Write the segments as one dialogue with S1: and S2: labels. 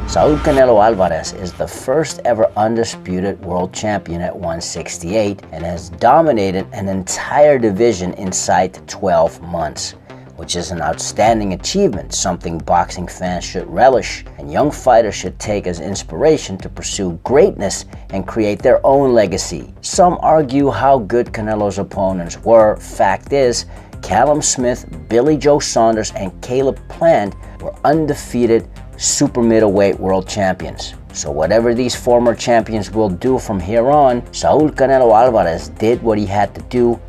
S1: Saul Canelo Alvarez is the first ever undisputed world champion at 168 and has dominated an entire division inside 12 months, which is an outstanding achievement, something boxing fans should relish and young fighters should take as inspiration to pursue greatness and create their own legacy. Some argue how good Canelo's opponents were. Fact is, Callum Smith, Billy Joe Saunders, and Caleb Plant were undefeated super middleweight world champions. So whatever these former champions will do from here on, Saul Canelo Alvarez did what he had to do,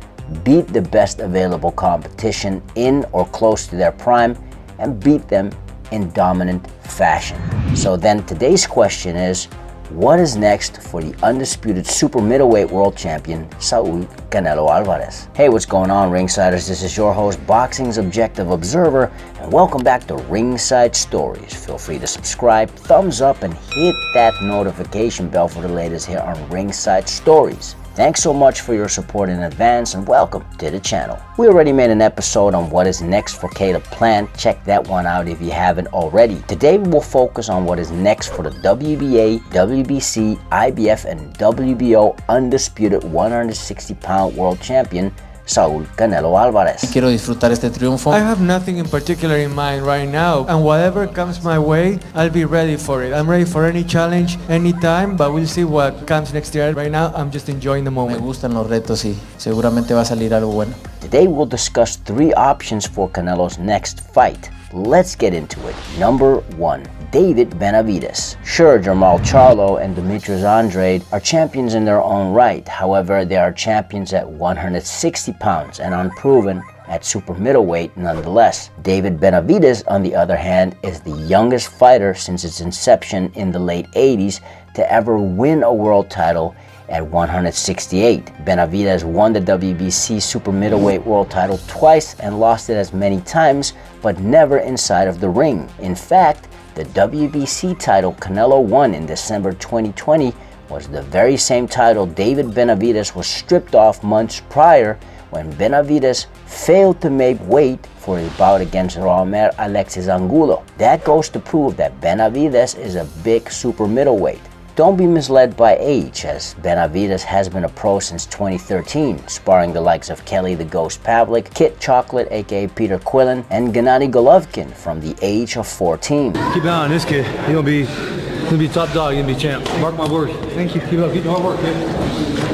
S1: beat the best available competition in or close to their prime, and beat them in dominant fashion. So then today's question is, what is next for the undisputed super middleweight world champion, Saul Canelo Alvarez? Hey, what's going on, Ringsiders? This is your host, Boxing's Objective Observer, and welcome back to Ringside Stories. Feel free to subscribe, thumbs up, and hit that notification bell for the latest here on Ringside Stories. Thanks so much for your support in advance and welcome to the channel. We already made an episode on what is next for Caleb Plant. Check that one out if you haven't already. Today we will focus on what is next for the WBA, WBC, IBF, and WBO undisputed 160-pound world champion, Saul Canelo Alvarez.
S2: Quiero disfrutar este triunfo.
S3: I have nothing in particular in mind right now, and whatever comes my way, I'll be ready for it. I'm ready for any challenge, anytime, but we'll see what comes next year. Right now, I'm just enjoying the
S2: Me
S3: moment.
S2: gustan los retos y seguramente va a salir algo bueno.
S1: Today we'll discuss 3 options for Canelo's next fight. Let's get into it. Number 1, David Benavidez. Sure, Jermall Charlo and Demetrius Andrade are champions in their own right. However, they are champions at 160 pounds and unproven at super middleweight nonetheless. David Benavidez, on the other hand, is the youngest fighter since its inception in the late 80s to ever win a world title at 168. Benavidez won the WBC super middleweight world title twice and lost it as many times, but never inside of the ring. In fact, the WBC title Canelo won in December 2020 was the very same title David Benavidez was stripped off months prior when Benavidez failed to make weight for his bout against Romer Alexis Angulo. That goes to prove that Benavidez is a big super middleweight. Don't be misled by age, as Benavidez has been a pro since 2013, sparring the likes of Kelly the Ghost Pavlik, Kit Chocolate aka Peter Quillen, and Gennady Golovkin from the age of 14.
S4: Keep an eye on this kid. He's gonna be top dog. He's gonna be champ. Mark my words. Thank you. Keep up. Keep the hard work, kid.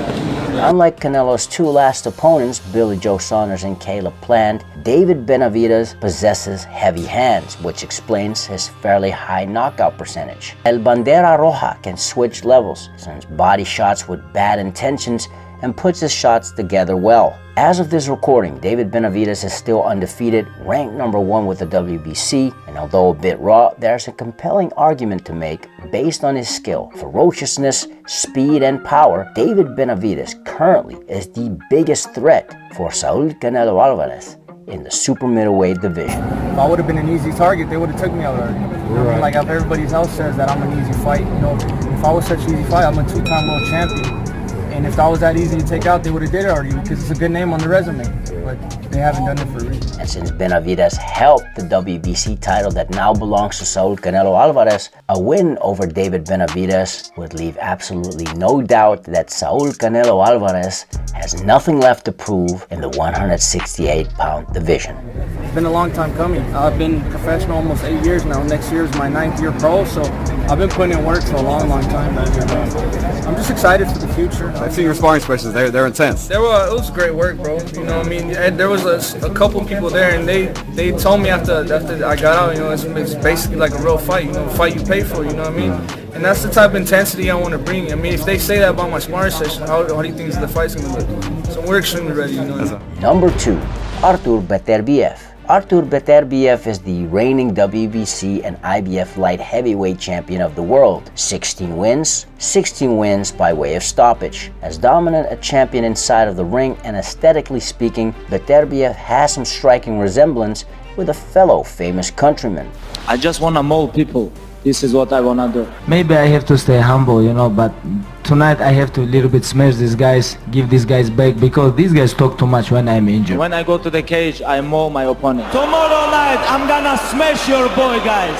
S1: Unlike Canelo's 2 last opponents, Billy Joe Saunders and Caleb Plant, David Benavidez possesses heavy hands, which explains his fairly high knockout percentage. El Bandera Roja can switch levels, sends body shots with bad intentions, and puts his shots together well. As of this recording, David Benavidez is still undefeated, ranked number 1 with the WBC, and although a bit raw, there's a compelling argument to make based on his skill, ferociousness, speed, and power. David Benavidez currently is the biggest threat for Saul Canelo Alvarez in the super middleweight division.
S5: If I would have been an easy target, they would have took me already. You know what I mean? Like everybody else says that I'm an easy fight. You know, if I was such an easy fight, I'm a 2-time world champion. And if that was that easy to take out, they would have did it already because it's a good name on the resume. But they haven't done it for a reason.
S1: And since Benavidez held the WBC title that now belongs to Saul Canelo Alvarez, a win over David Benavidez would leave absolutely no doubt that Saul Canelo Alvarez has nothing left to prove in the 168-pound division.
S5: It's been a long time coming. I've been professional almost 8 years now. Next year is my 9th year pro, so I've been putting in work for a long, long time. I'm just excited for the future.
S6: I've seen your sparring sessions. They're intense.
S5: It was great work, bro. You know what I mean? And there was a couple people there, and they told me after I got out, you know, it's basically like a real fight. You know, a fight you pay for. You know what I mean? And that's the type of intensity I want to bring. I mean, if they say that about my sparring session, how do you think the fight's gonna look? So we're extremely ready. You know.
S1: Number 2, Artur Beterbiev. Artur Beterbiev is the reigning WBC and IBF light heavyweight champion of the world. 16 wins by way of stoppage. As dominant a champion inside of the ring and aesthetically speaking, Beterbiev has some striking resemblance with a fellow famous countryman.
S7: I just want to mold people. This is what I want to do.
S8: Maybe I have to stay humble, you know, but tonight I have to a little bit smash these guys, give these guys back, because these guys talk too much when I'm injured.
S7: When I go to the cage, I mold my opponent.
S9: Tomorrow night, I'm gonna smash your boy, guys.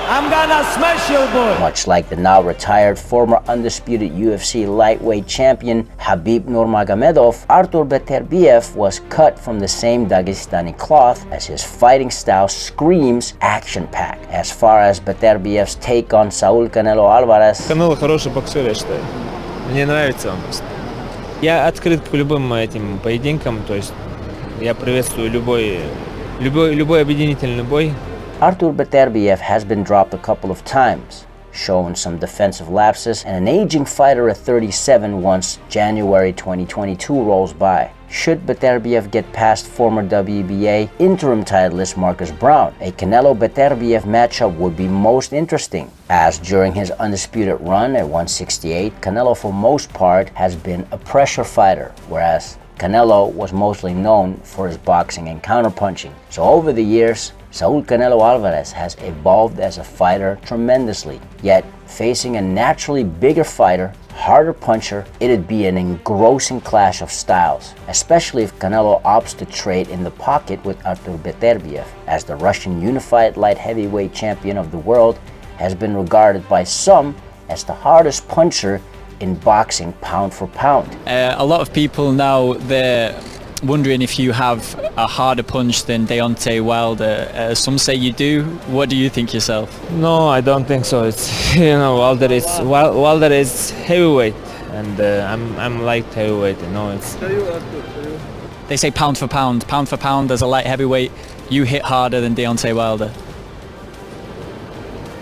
S7: I'm gonna smash your boy.
S1: Much like the now retired former undisputed UFC lightweight champion Khabib Nurmagomedov, Artur Beterbiev was cut from the same Dagestani cloth, as his fighting style screams action-packed. As far as Beterbiev's take on Saul Canelo Alvarez,
S9: Канело хороший боксер, я считаю. Мне нравится он просто. Я открыт к любым этим поединкам, то есть я приветствую любой объединительный бой.
S1: Artur Beterbiev has been dropped a couple of times, showing some defensive lapses, and an aging fighter at 37 once January 2022 rolls by. Should Beterbiev get past former WBA interim titleist Marcus Brown, a Canelo-Beterbiev matchup would be most interesting, as during his undisputed run at 168, Canelo for most part has been a pressure fighter, whereas Canelo was mostly known for his boxing and counterpunching. So over the years, Saul Canelo Alvarez has evolved as a fighter tremendously. Yet, facing a naturally bigger fighter, harder puncher, it'd be an engrossing clash of styles, especially if Canelo opts to trade in the pocket with Artur Beterbiev, as the Russian unified light heavyweight champion of the world has been regarded by some as the hardest puncher in boxing pound for pound.
S10: A lot of people now, they're wondering if you have a harder punch than Deontay Wilder. Some say you do. What do you think yourself?
S9: No, I don't think so. It's Wilder is heavyweight, and I'm light heavyweight. It's.
S10: They say pound for pound as a light heavyweight, you hit harder than Deontay Wilder.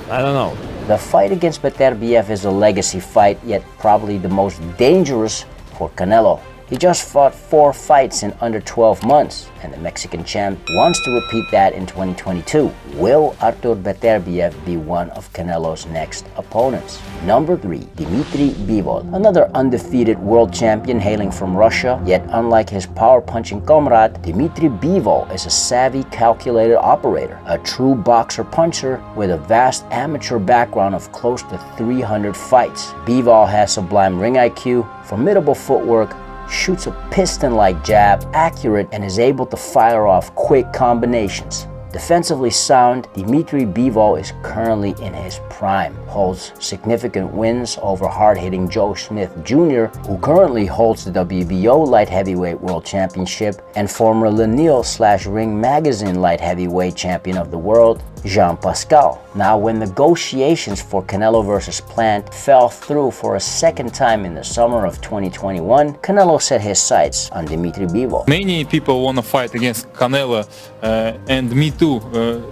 S9: I don't know.
S1: The fight against Beterbiev is a legacy fight, yet probably the most dangerous for Canelo. He just fought 4 fights in under 12 months, and the Mexican champ wants to repeat that in 2022. Will Artur Beterbiev be one of Canelo's next opponents? Number 3, Dmitry Bivol, another undefeated world champion hailing from Russia, yet unlike his power-punching comrade, Dmitry Bivol is a savvy, calculated operator, a true boxer-puncher with a vast amateur background of close to 300 fights. Bivol has sublime ring IQ, formidable footwork, shoots a piston-like jab, accurate, and is able to fire off quick combinations. Defensively sound, Dmitry Bivol is currently in his prime, holds significant wins over hard-hitting Joe Smith Jr., who currently holds the WBO Light Heavyweight World Championship, and former Lenil/Ring Magazine Light Heavyweight Champion of the World, Jean Pascal. Now, when negotiations for Canelo vs. Plant fell through for a second time in the summer of 2021, Canelo set his sights on Dmitry Bivol.
S11: Many people want to fight against Canelo, and me too,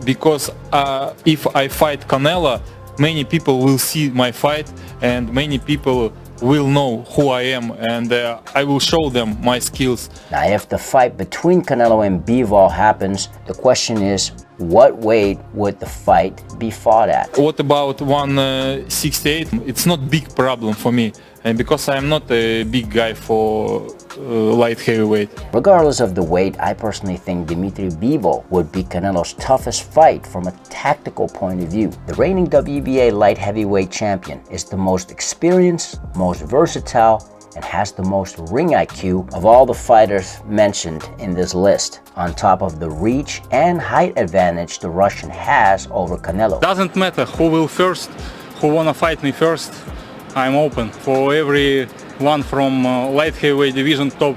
S11: because if I fight Canelo, many people will see my fight, and many people will know who I am, and I will show them my skills.
S1: Now, if the fight between Canelo and Bivol happens, the question is, what weight would the fight be fought at?
S11: What about 168? It's not big problem for me, and because I'm not a big guy for light heavyweight.
S1: Regardless of the weight, I personally think Dmitry Bivol would be Canelo's toughest fight from a tactical point of view. The reigning WBA light heavyweight champion is the most experienced, most versatile, and has the most ring IQ of all the fighters mentioned in this list, on top of the reach and height advantage the Russian has over Canelo.
S11: Doesn't matter who will first, who wanna fight me first, I'm open for every one from light heavyweight division top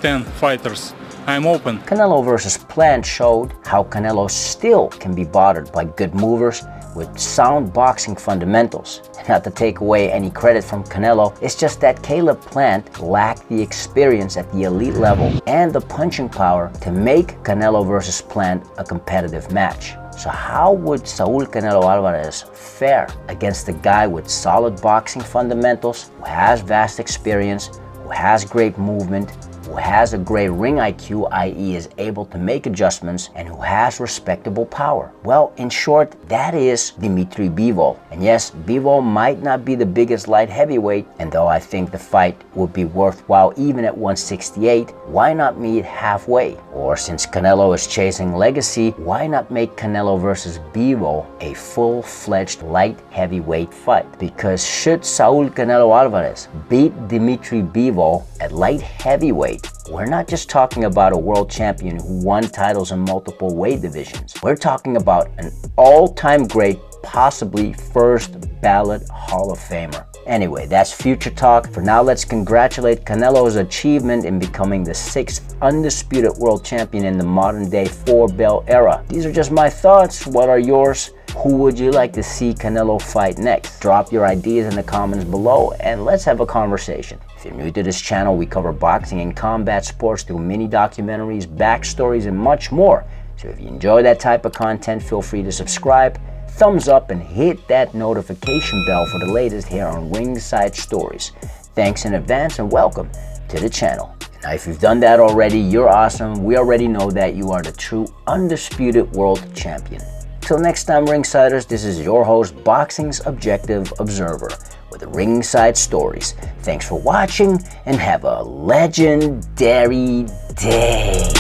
S11: 10 fighters. I'm open.
S1: Canelo vs. Plant showed how Canelo still can be bothered by good movers with sound boxing fundamentals. Not to take away any credit from Canelo, it's just that Caleb Plant lacked the experience at the elite level and the punching power to make Canelo vs. Plant a competitive match. So how would Saul Canelo Alvarez fare against a guy with solid boxing fundamentals, who has vast experience, who has great movement, who has a great ring IQ, i.e. is able to make adjustments, and who has respectable power? Well, in short, that is Dmitry Bivol. And yes, Bivol might not be the biggest light heavyweight, and though I think the fight would be worthwhile even at 168, why not meet halfway? Or since Canelo is chasing legacy, why not make Canelo versus Bivol a full-fledged light heavyweight fight? Because should Saul Canelo Alvarez beat Dmitry Bivol at light heavyweight, weight. We're not just talking about a world champion who won titles in multiple weight divisions. We're talking about an all-time great, possibly first ballot Hall of Famer. Anyway, that's future talk. For now, let's congratulate Canelo's achievement in becoming the 6th undisputed world champion in the modern-day 4-belt era. These are just my thoughts. What are yours? Who would you like to see Canelo fight next? Drop your ideas in the comments below and let's have a conversation. If you're new to this channel, we cover boxing and combat sports through mini documentaries, backstories, and much more. So if you enjoy that type of content, feel free to subscribe, thumbs up, and hit that notification bell for the latest here on Ringside Stories. Thanks in advance and welcome to the channel. Now, if you've done that already, you're awesome. We already know that you are the true undisputed world champion. Till next time, Ringsiders, this is your host, Boxing's Objective Observer, with Ringside Stories. Thanks for watching and have a legendary day.